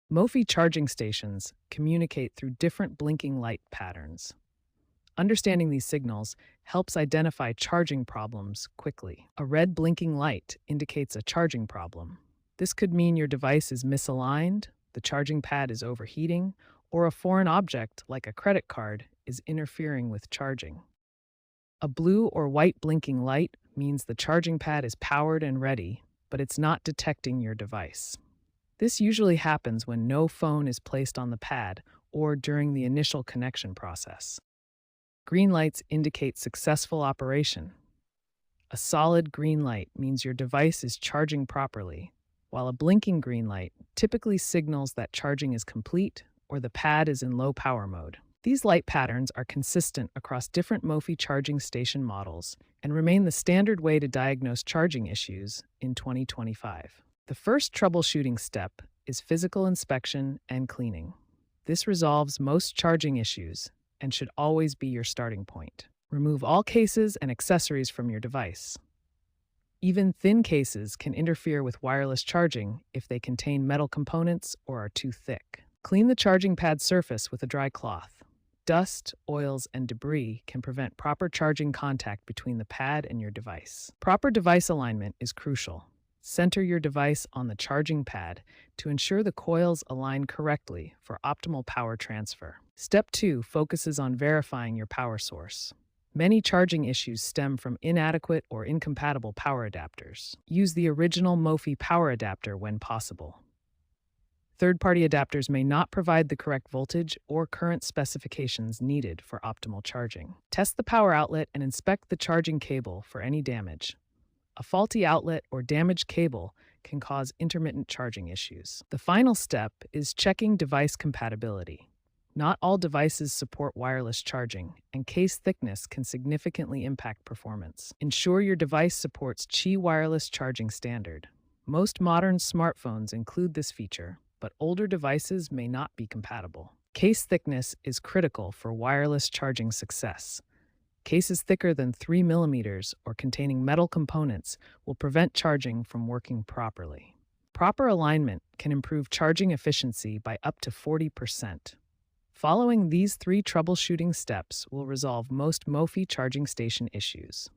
Mophie charging stations communicate through different blinking light patterns. Understanding these signals helps identify charging problems quickly. A red blinking light indicates a charging problem. This could mean your device is misaligned, the charging pad is overheating, or a foreign object like a credit card is interfering with charging. A blue or white blinking light means the charging pad is powered and ready, but it's not detecting your device. This usually happens when no phone is placed on the pad or during the initial connection process. Green lights indicate successful operation. A solid green light means your device is charging properly, while a blinking green light typically signals that charging is complete or the pad is in low power mode. These light patterns are consistent across different Mophie charging station models and remain the standard way to diagnose charging issues in 2025. The first troubleshooting step is physical inspection and cleaning. This resolves most charging issues and should always be your starting point. Remove all cases and accessories from your device. Even thin cases can interfere with wireless charging if they contain metal components or are too thick. Clean the charging pad surface with a dry cloth. Dust, oils, and debris can prevent proper charging contact between the pad and your device. Proper device alignment is crucial. Center your device on the charging pad to ensure the coils align correctly for optimal power transfer. Step 2 focuses on verifying your power source. Many charging issues stem from inadequate or incompatible power adapters. Use the original Mophie power adapter when possible. Third-party adapters may not provide the correct voltage or current specifications needed for optimal charging. Test the power outlet and inspect the charging cable for any damage. A faulty outlet or damaged cable can cause intermittent charging issues. The final step is checking device compatibility. Not all devices support wireless charging, and case thickness can significantly impact performance. Ensure your device supports Qi wireless charging standard. Most modern smartphones include this feature, but older devices may not be compatible. Case thickness is critical for wireless charging success. Cases thicker than 3 millimeters or containing metal components will prevent charging from working properly. Proper alignment can improve charging efficiency by up to 40%. Following these 3 troubleshooting steps will resolve most Mophie charging station issues.